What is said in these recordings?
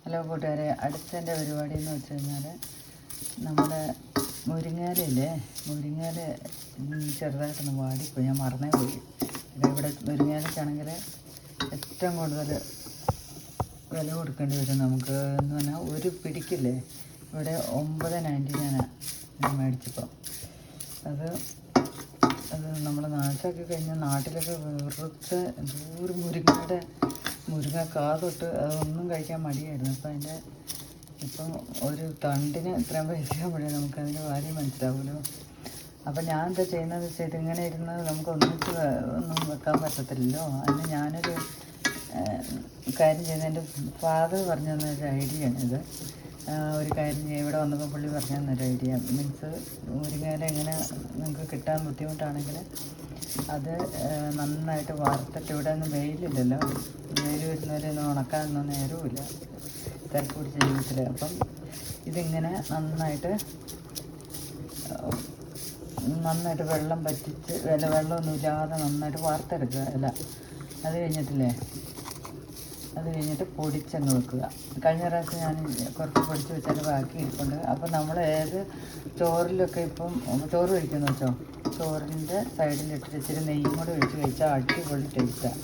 Hello കൂട്ടുകാരെ, അടുത്തതിൻ്റെ പരിപാടി എന്ന് വെച്ച് കഴിഞ്ഞാൽ നമ്മുടെ മുരിങ്ങയിലയില്ലേ, മുരിങ്ങയില ചെറുതായിട്ടൊന്ന് വാടിപ്പോയി, ഞാൻ മറന്നേ പോയി. ഇവിടെ മുരിങ്ങയിലക്കാണെങ്കിൽ ഏറ്റവും കൂടുതൽ വില കൊടുക്കേണ്ടി വരും നമുക്ക് എന്ന് പറഞ്ഞാൽ ഒരു പിടിക്കില്ലേ ഇവിടെ 9.99 ഞാൻ മേടിച്ചപ്പോൾ. അത് നമ്മൾ നാശാക്കി കഴിഞ്ഞാൽ നാട്ടിലൊക്കെ വെറുതെ എന്തോരം മുരിങ്ങക്കാ തൊട്ട് അതൊന്നും കഴിക്കാൻ മടിയായിരുന്നു. അപ്പം ഇപ്പം ഒരു തണ്ടിന് ഇത്രയും പൈസ ആകുമ്പോഴേ നമുക്കതിൻ്റെ കാര്യം മനസ്സിലാവുമല്ലോ. അപ്പം ഞാൻ എന്താ ചെയ്യുന്നതെന്ന് വെച്ചാൽ ഇതിങ്ങനെ ഇരുന്ന് നമുക്ക് ഒന്നിച്ച് ഒന്നും വെക്കാൻ പറ്റത്തില്ലല്ലോ. അതിന് ഞാനൊരു കാര്യം ചെയ്യുന്നത്, എൻ്റെ ഫാദർ പറഞ്ഞു തന്നൊരു ഐഡിയ ആണിത്. ഒരു കാര്യം ചെയ്യുക, ഇവിടെ വന്നപ്പോൾ പുള്ളി പറഞ്ഞു തന്നൊരു ഐഡിയ മീൻസ് മുരിങ്ങയില എങ്ങനെ നിങ്ങൾക്ക് കിട്ടാൻ ബുദ്ധിമുട്ടാണെങ്കിൽ അത് നന്നായിട്ട് വറുത്തിട്ട്, ഇവിടെ ഒന്നും വെയിലില്ലല്ലോ, വെയിൽ വരുന്നവരെ ഒന്നും ഉണക്കാനൊന്നും നേരവുമില്ല തിരക്ക് പിടിച്ച ജീവിതത്തിൽ. അപ്പം ഇതിങ്ങനെ നന്നായിട്ട് വെള്ളം പറ്റിച്ച് വെള്ളമൊന്നും ഇല്ലാതെ നന്നായിട്ട് വറുത്തെടുക്കുക ഇല. അത് കഴിഞ്ഞിട്ട് പൊടിച്ചങ്ങ് വെക്കുക. കഴിഞ്ഞ പ്രാവശ്യം ഞാൻ കുറച്ച് പൊടിച്ച് വെച്ചാൽ ബാക്കി ഇരിപ്പുണ്ട്. അപ്പോൾ നമ്മൾ ഏത് ചോറിലൊക്കെ ഇപ്പം ചോറ് കഴിക്കുമെന്ന് വെച്ചോ, ചോറിൻ്റെ സൈഡിലിട്ടിട്ട് ഇച്ചിരി നെയ്യും കൂടെ ഒഴിച്ച് കഴിച്ചാൽ അടിപൊളി ടേസ്റ്റാണ്.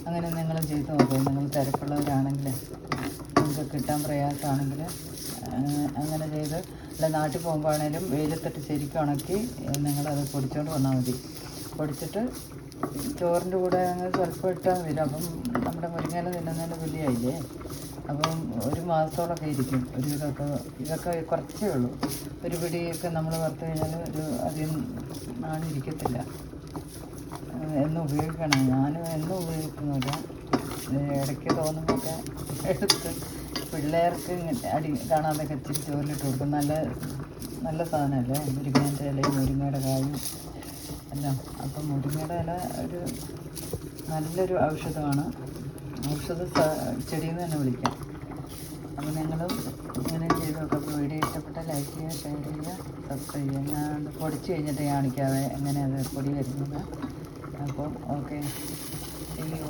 അങ്ങനെ നിങ്ങളും ചെയ്ത് നോക്കുക. നിങ്ങൾ തിരക്കുള്ളവരാണെങ്കിൽ, നിങ്ങൾക്ക് കിട്ടാൻ പ്രയാസമാണെങ്കിൽ അങ്ങനെ ചെയ്ത്, അല്ല നാട്ടിൽ പോകുമ്പോഴാണേലും വെയിലത്തിട്ട് ശരിക്കും ഉണക്കി നിങ്ങളത് പൊടിച്ചുകൊണ്ട് വന്നാൽ മതി. പൊടിച്ചിട്ട് ചോറിൻ്റെ കൂടെ അങ്ങനെ സ്വല്പം ഇട്ടാൽ മതി. അപ്പം നമ്മുടെ മുരിങ്ങയില തിന്നുന്നതിൻ്റെ വലിയായില്ലേ. അപ്പം ഒരു മാസത്തോളമൊക്കെ ഇരിക്കും. ഇതൊക്കെ കുറച്ചേ ഉള്ളൂ. ഒരു പിടിയൊക്കെ നമ്മൾ വറുത്ത് കഴിഞ്ഞാൽ അധികം നാളിരിക്കത്തില്ല. എന്നും ഉപയോഗിക്കണം. ഞാനും എന്നും ഉപയോഗിക്കുന്നില്ല, ഇടയ്ക്ക് തോന്നുന്നതൊക്കെ എടുത്ത് പിള്ളേർക്ക് കാണാതൊക്കെ ഇച്ചിരി ചോറിലിട്ട് കൊടുക്കും. നല്ല സാധനമല്ലേ മുരിങ്ങേൻ്റെ ഇലയും മുരിങ്ങയുടെ കായും എല്ലാം. അപ്പം മുരിങ്ങയുടെ ഇല നല്ലൊരു ഔഷധമാണ്. ചെടിയെന്ന് തന്നെ വിളിക്കാം. അപ്പോൾ നിങ്ങളും ഇങ്ങനെ ചെയ്ത് നോക്കാം. അപ്പോൾ വീഡിയോ ഇഷ്ടപ്പെട്ടാൽ ലൈക്ക് ചെയ്യുക, ഷെയർ ചെയ്യുക, സബ്സ്ക്രൈബ് ചെയ്യുക. ഞാൻ പൊടിച്ച് കഴിഞ്ഞിട്ട് കാണിക്കാതെ എങ്ങനെ അത് പൊടി വരുന്നത്. അപ്പോൾ ഓക്കെ, ചെയ്യൂ.